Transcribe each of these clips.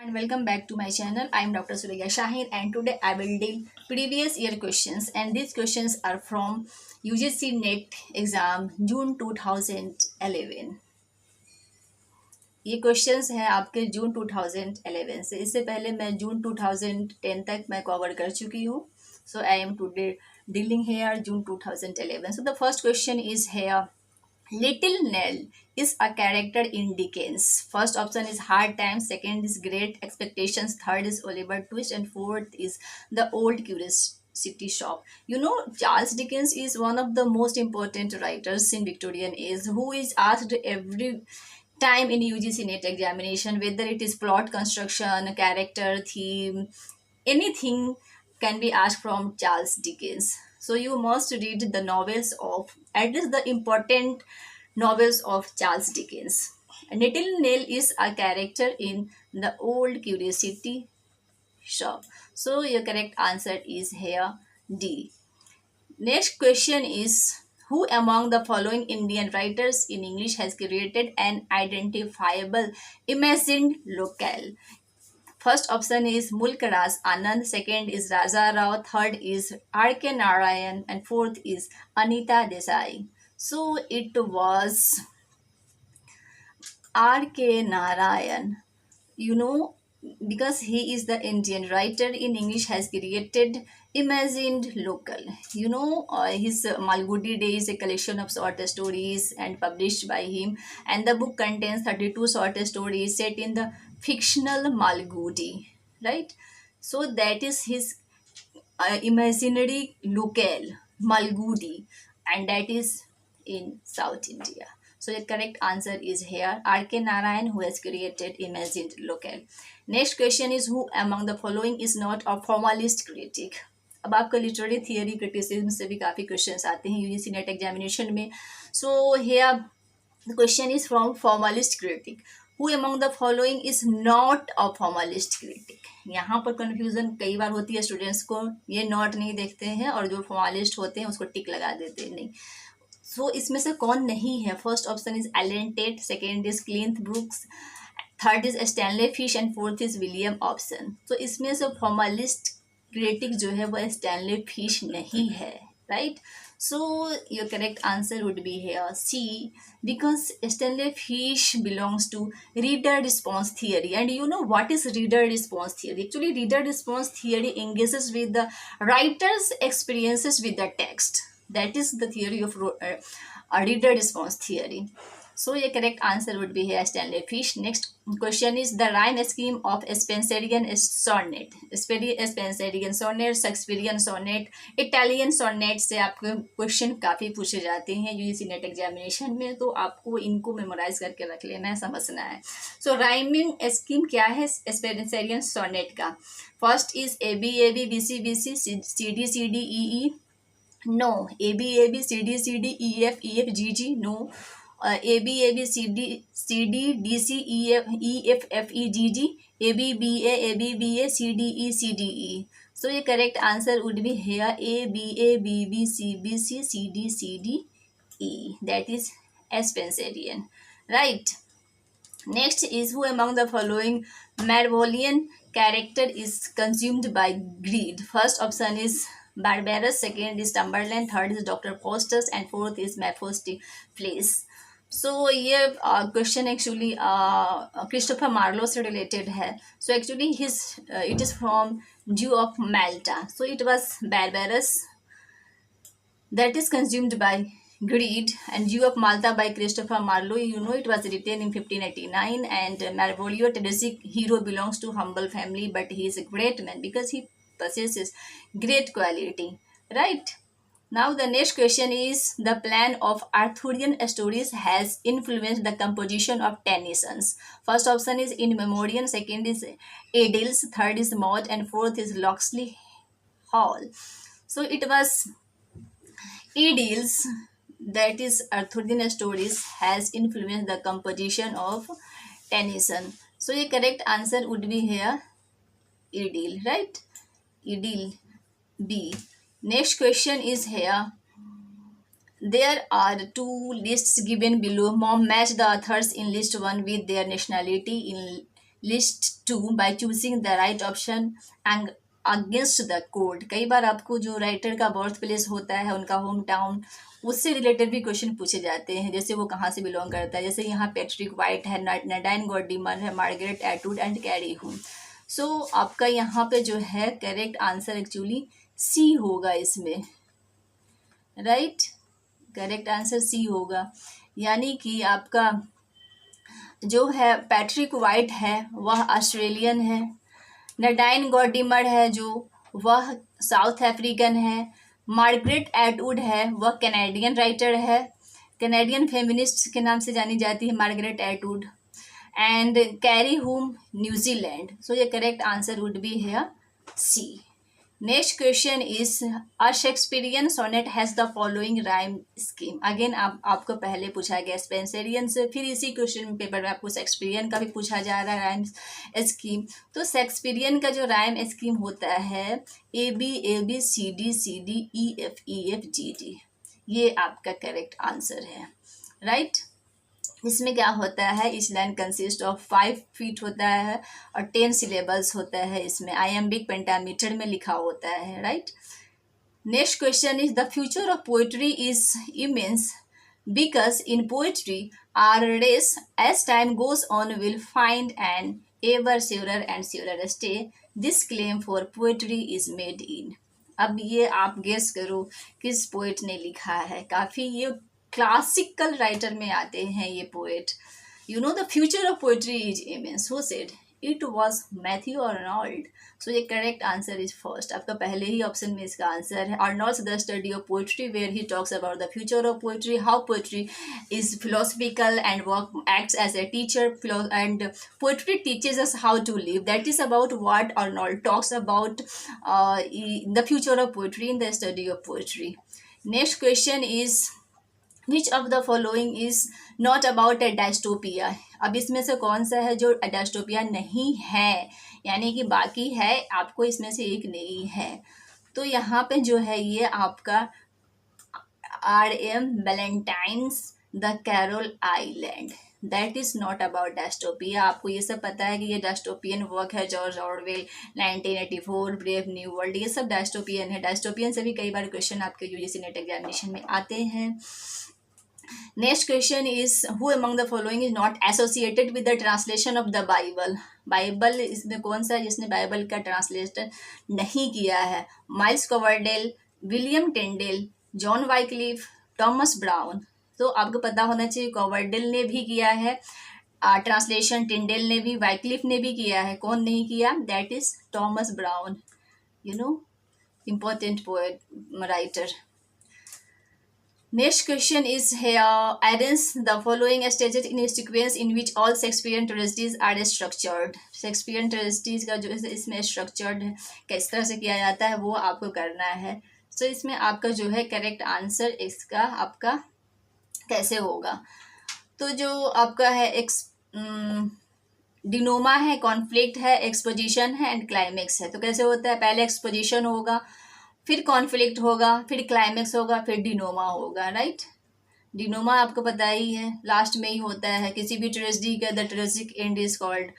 and welcome back to my channel. I am Dr. Surya Shahir and today I will deal previous year questions and these questions are from UGC NET exam June 2011. ये questions हैं आपके जून 2011 से। इससे पहले मैं जून 2010 तक मैं cover कर चुकी हूँ. So I am today dealing here June 2011. So the first question is here. Little Nell is a character in Dickens. First option is Hard Times, second is Great Expectations, third is Oliver Twist, and fourth is The Old Curiosity Shop. You know, Charles Dickens is one of the most important writers in Victorian age who is asked every time in UGC NET examination whether it is plot construction, character, theme, anything can be asked from Charles Dickens. So you must read the novels of at least the important novels of Charles Dickens. Little Nell is a character in The Old Curiosity Shop. So your correct answer is here D. Next question is, who among the following Indian writers in English has created an identifiable imagined locale? First option is Mulk Raj Anand, second is Raja Rao, third is R.K. Narayan, and fourth is Anita Desai. So it was R.K. Narayan. You know, because he is the Indian writer in English has created imagined local. You know, his Malgudi Day is a collection of short stories and published by him, and the book contains 32 short stories set in the fictional Malgudi, right? So that is his imaginary locale, Malgudi, and that is in South India. So the correct answer is here R.K. Narayan, who has created imagined locale. Next question is, who among the following is not a formalist critic? अब आपका literary theory criticism से भी काफ़ी questions आते हैं UGC net examination में. So here the question is from formalist critic. Who among the following is not a formalist critic? यहाँ पर कन्फ्यूजन कई बार होती है स्टूडेंट्स को, ये नॉट नहीं देखते हैं और जो फॉर्मलिस्ट होते हैं उसको टिक लगा देते हैं नहीं. सो इसमें से कौन नहीं है? First option is Alan Tate, second is Cleanth Brooks, third is Stanley Fish and fourth is William Empson. तो इसमें से फॉर्मलिस्ट क्रिटिक जो है वह स्टैनले फिश नहीं है, right? So your correct answer would be here C, because Stanley Fish belongs to reader response theory. And you know what is reader response theory? Actually, reader response theory engages with the writer's experiences with the text. That is the theory of reader response theory. So your correct answer would be here Stanley Fish. Next question is the rhyme scheme of Spenserian sonnet. Spenserian sonnet, Shakespearean sonnet, Italian sonnet से आपके question काफ़ी पूछे जाते हैं UGC net examination में, तो आपको इनको मेमोराइज करके रख लेना है, समझना है. सो राइमिंग स्कीम क्या है स्पेंसेरियन सोनेट का? First is A B B C C D E E. No. A B C D E F G. No. A B C D D C E F G, A B A C D E. So ये correct answer would be here A B C D E. That is Spenserian, right? Next is, who among the following Marvolian character is consumed by greed? First option is Barbarous, second is Cumberland, third is Dr. Faustus, and fourth is Mephistopheles. So ये question actually Christopher Marlowe से related है. So actually his it is from Jew of Malta. So it was barbarous that is consumed by greed, and Jew of Malta by Christopher Marlowe. You know, it was written in 1589, and Malvolio, tragic hero, belongs to humble family, but he is a great man because he possesses great quality, right? Now the next question is, the plan of Arthurian stories has influenced the composition of Tennyson's. First option is In Memoriam, second is Idylls, third is Maud, and fourth is Locksley Hall. So it was Idylls, that is Arthurian stories, has influenced the composition of Tennyson. So the correct answer would be here Idyll, right? Idyll, B. Next question is here. There are two lists given below. Match the authors in list 1 with their nationality, in list 2 by choosing the right option and against the code. कई बार आपको जो writer का birth place होता है, उनका home town, उससे related भी question पूछे जाते हैं, जैसे वो कहाँ से बिलोंग करता है। जैसे यहाँ पैट्रिक वाइट है, नडाइन गॉर्डिमर है, Margaret Atwood and Keri Hulme. So आपका यहाँ पे जो है करेक्ट आंसर एक्चुअली सी होगा इसमें, राइट। करेक्ट आंसर सी होगा, यानी कि आपका जो है पैट्रिक वाइट है वह ऑस्ट्रेलियन है, नडाइन गॉर्डिमर है जो वह साउथ अफ्रीकन है, मार्गरेट एटवुड है वह कैनेडियन राइटर है, कैनेडियन फेमिनिस्ट के नाम से जानी जाती है Margaret Atwood, and Keri Hulme New Zealand. So ये करेक्ट आंसर वुड बी है C. Next question is a Shakespearean sonnet has the following rhyme scheme. Again आपको पहले पूछा गया स्पेंसरियन से, फिर इसी क्वेश्चन पेपर में आपको शेक्सपियरियन का भी पूछा जा रहा है राइम स्कीम। तो शेक्सपियरियन का जो राइम स्कीम होता है A B C D E F G D, ये आपका करेक्ट आंसर है, राइट। इसमें क्या होता है, इस लाइन कंसिस्ट ऑफ 5 फीट होता है और 10 सिलेबल्स होता है, इसमें आयम्बिक पेंटामीटर में लिखा होता है, right. Next question is the future of poetry is immense because in poetry our race as time goes on will find an ever surer and surer stay this claim for poetry is made in. अब ये आप guess करो किस poet ने लिखा है, काफ़ी ये क्लासिकल राइटर में आते हैं ये poet. You know the future of poetry is immense, who said it was Matthew Arnold. So ये करेक्ट आंसर इज फर्स्ट, आपका पहले ही ऑप्शन में इसका आंसर है। Arnold's the study of poetry where he talks about the future of poetry, how poetry is philosophical and work acts as a teacher and poetry teaches us how to live. That is about what Arnold talks about the future of poetry in the study of poetry. Next question is which of the following is not about a dystopia. अब इसमें से कौन सा है जो dystopia नहीं है, यानी कि बाकी है, आपको इसमें से एक नहीं है। तो यहाँ पे जो है ये आपका R.M. Ballantyne's the Coral Island, that is not about dystopia. आपको ये सब पता है कि ये डायस्टोपियन वर्क है, George Orwell 1984, brave new world, ये सब डायस्टोपियन है। डायस्टोपियन से भी कई बार क्वेश्चन आपके यूजीसी नेट एग्जामिनेशन में आते हैं। Next question is who among the following is not associated with the translation of the Bible. Bible इसमें कौन सा है जिसने बाइबल का ट्रांसलेशन नहीं किया है? Miles Coverdale, William Tyndale, John Wycliffe, Thomas Browne. तो आपको पता होना चाहिए कवरडेल ने भी किया है ट्रांसलेशन, टेंडेल ने भी, वाइक्लिफ ने भी किया है, कौन नहीं किया? That is Thomas brown, you know, important poet writer. Next question is here, arrange the following stages in a sequence in which all Shakespearean tragedies are structured. Shakespearean tragedies का जो इसमें structured है, किस तरह से किया जाता है वो आपको करना है। तो इसमें आपका जो है करेक्ट आंसर इसका आपका कैसे होगा, तो जो आपका है डिनोमा है, कॉन्फ्लिक्ट है, एक्सपोजिशन है एंड क्लाइमेक्स है। तो कैसे होता है, पहले एक्सपोजिशन होगा, फिर कॉन्फ्लिक्ट होगा, फिर क्लाइमेक्स होगा, फिर डिनोमा होगा, राइट। डिनोमा आपको पता ही है लास्ट में ही होता है, किसी भी ट्रेजेडी का the tragic end is called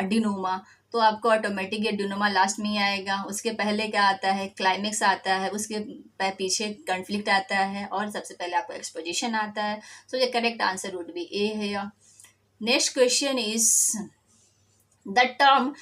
denouement. तो आपको ऑटोमेटिक ये डिनोमा लास्ट में ही आएगा, उसके पहले क्या आता है, क्लाइमेक्स आता है, उसके पीछे कॉन्फ्लिक्ट आता है और सबसे पहले आपको एक्सपोजिशन आता है। सो ये correct answer would be A है। Next question is the term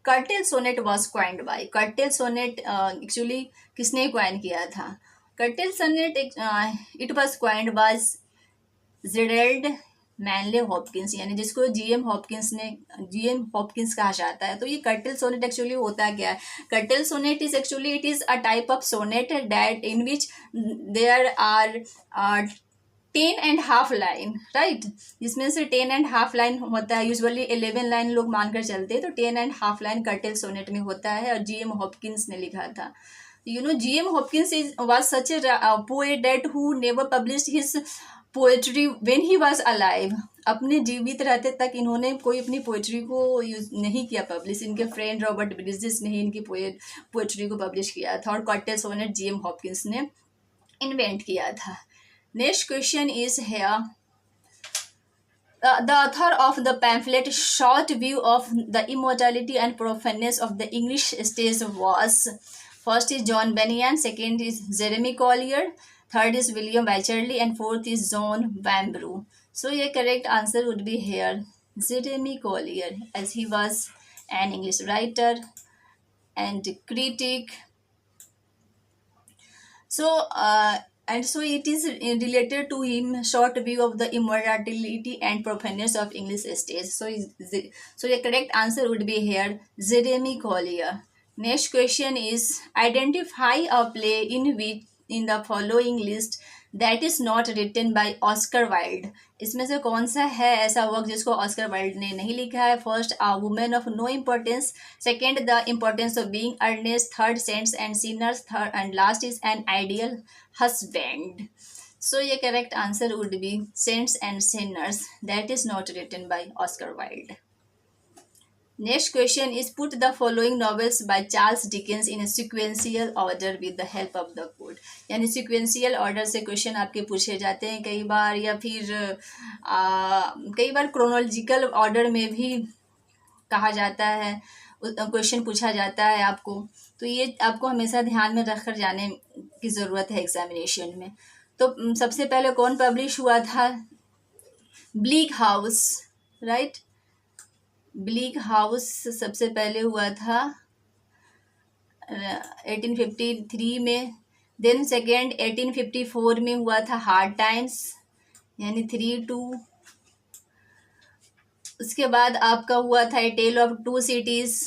curtal sonnet was coined by. Curtal sonnet actually किसने क्वाइन किया था? Curtal sonnet it was coined by Gerald Manley Hopkins, यानी जिसको जीएम हॉपकिंस कहा जाता है। तो ये कर्टेल सोनेट एक्चुअली होता क्या है? Curtal sonnet is actually it is a type of sonnet that in which there are 10.5 line, right. जिसमें से 10.5 लाइन होता है, यूजुअली 11 लाइन लोग मानकर चलते हैं, तो 10.5 लाइन कर्टेल सोनेट में होता है और जीएम हॉपकिंस ने लिखा था। You know GM Hopkins was such A poet that who never published his poetry when he was alive. अपने जीवित रहते तक इन्होंने कोई अपनी पोएट्री को यूज नहीं किया पब्लिश, इनके फ्रेंड रॉबर्ट ब्रिजेस ने ही इनकी पोएट्री को पब्लिश किया था और कर्टेल सोनेट जीएम हॉपकिंस ने इन्वेंट किया था। Next question is here, The author of the pamphlet Short View of the Immortality and Profaneness of the English Stage was, first is John Bunyan, second is Jeremy Collier, third is William Wycherley, and fourth is John Vanbrugh. So your correct answer would be here, Jeremy Collier, as he was an English writer and critic. So, and so it is related to him short view of the immortality and profaneness of English stage. So, so the correct answer would be here, Jeremy Collier. Next question is identify a play in which in the following list that is not written by Oscar Wilde. इसमें से कौन सा है ऐसा work जिसको Oscar Wilde ने नहीं लिखा है? First, a woman of no importance, second, the importance of being earnest, third, saints and sinners, third and last is an ideal husband. So ये correct answer would be saints and sinners, that is not written by Oscar Wilde. Next question is put the following novels by Charles Dickens in a sequential order with the help of the code। यानी sequential order से question आपके पूछे जाते हैं कई बार, या फिर कई बार chronological order में भी कहा जाता है, क्वेश्चन पूछा जाता है आपको। तो ये आपको हमेशा ध्यान में रखकर जाने की ज़रूरत है एग्जामिनेशन में। तो सबसे पहले कौन पब्लिश हुआ था? Bleak house, right. Bleak house सबसे पहले हुआ था 1853 में। देन सेकेंड 1854 में हुआ था हार्ड टाइम्स, यानी 3-2। उसके बाद आपका हुआ था ए टेल ऑफ टू सिटीज़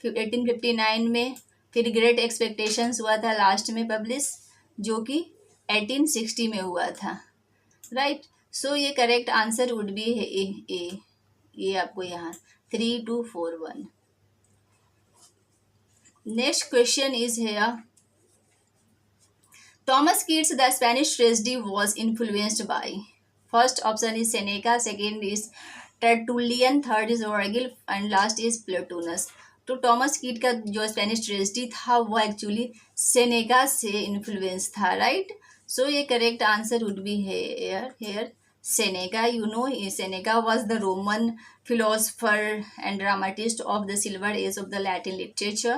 1859 में। फिर ग्रेट एक्सपेक्टेशंस हुआ था लास्ट में पब्लिश, जो कि 1860 में हुआ था, राइट। सो ये करेक्ट आंसर वुड बी है ए। ये आपको यहाँ 3-2-4-1। Next question is here, Thomas Keats the Spanish tragedy was influenced by, first option is Seneca, second is Tertullian, third is Virgil and last is Plotinus। तो Thomas कीट का जो Spanish tragedy था वो एक्चुअली सेनेका से influence था, right. सो ये correct answer would be hair Seneca। You know, Seneca was the Roman philosopher and dramatist of the silver age of the Latin literature.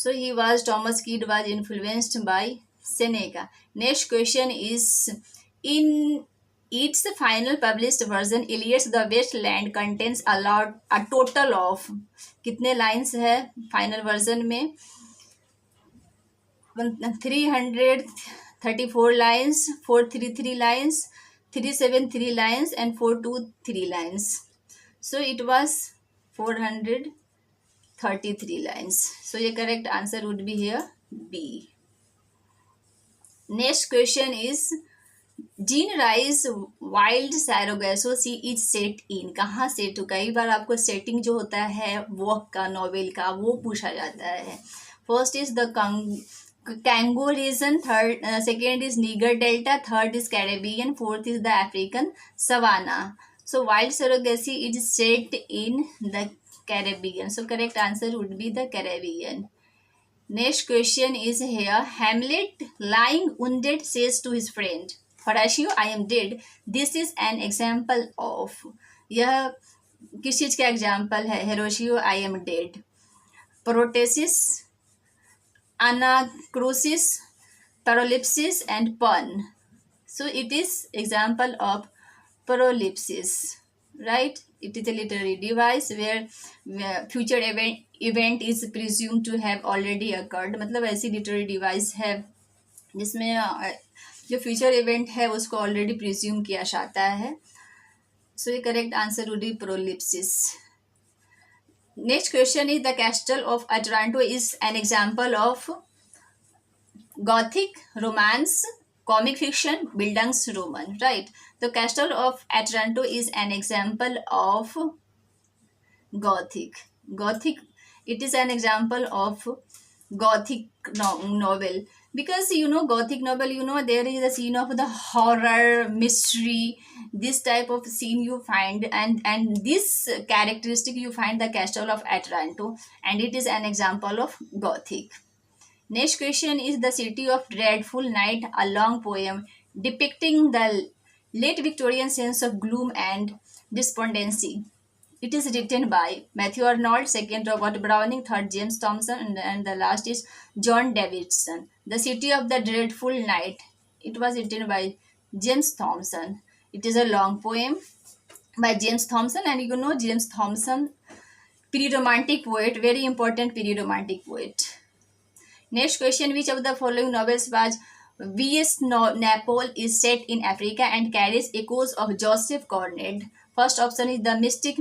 So he was, Thomas Keats was influenced by Seneca। Next question is, in its final published version, Iliad's The Wasteland contains a total of कितने lines है final version में? 334 lines, 433 lines, 373 lines and 423 lines। So it was 433 lines। So your correct answer would be here B। Next question is, Jean Rice Wild Saragossa Sea is set in, कहाँ set हो? कई बार आपको setting जो होता है work का, novel का, वो पूछा जाता है। First is the Congo region, third, second is Niger Delta, third is Caribbean, fourth is the African Savannah। So wild surrogacy is set in the Caribbean। So correct answer would be the Caribbean। Next question is here, Hamlet lying wounded says to his friend Horatio, I am dead। This is an example of, यह किस चीज का example है? Horatio, I am dead। Protesis, anacrusis, paralypsis and pun। So it is example of paralypsis, right? It is a literary device where future event is presumed to have already occurred। मतलब ऐसी literary device है जिसमें जो future event है उसको already presume किया जाता है। सो ये correct answer would be prolepsis. Next question is, the Castle of Otranto is an example of Gothic, romance, comic fiction, Bildungsroman, right? The Castle of Otranto is an example of Gothic. Gothic, it is an example of Gothic novel, because you know Gothic novel, you know there is a scene of the horror, mystery, this type of scene you find, and this characteristic you find the Castle of Otranto, and it is an example of Gothic। Next question is, the City of Dreadful Night, a long poem depicting the late Victorian sense of gloom and Despondency. It is written by Matthew Arnold, second Robert Browning, third James Thompson, and the last is John Davidson. The City of the Dreadful Night. It was written by James Thompson. It is a long poem by James Thompson, and you know James Thompson, pre-romantic poet, very important pre-romantic poet. Next question: which of the following novels was V.S. Napole is set in Africa and carries echoes of Joseph Conrad? First option is The Mystic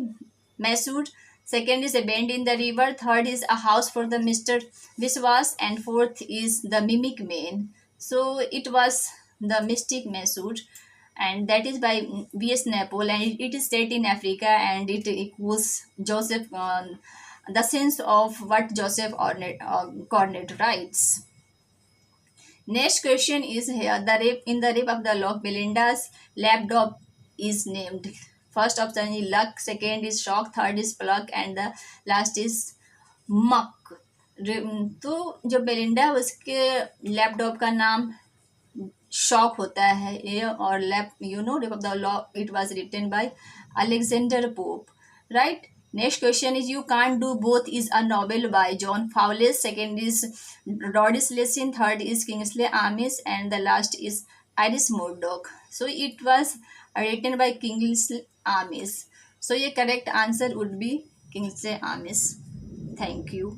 Masood. Second is A Bend in the River. Third is A House for the Mr. Biswas. And fourth is The Mimic Man. So it was The Mystic Masood, and that is by V.S. Napole, and it is set in Africa, and it equals Joseph, the sense of what Joseph Conrad writes. Next question is here: the rape in the rape of the lock, Belinda's lapdog is named. First option is Luck, second is Shock, third is Pluck, and the last is Muck. तो जो Belinda है उसके laptop का नाम shock होता है ये, और lap you know rape of the lock it was written by Alexander Pope, right. Next question is You Can't Do Both is a novel by John Fowles. Second is Doris Lessing. Third is Kingsley Amis. And the last is Iris Murdoch. So it was written by Kingsley Amis. So your correct answer would be Kingsley Amis. Thank you.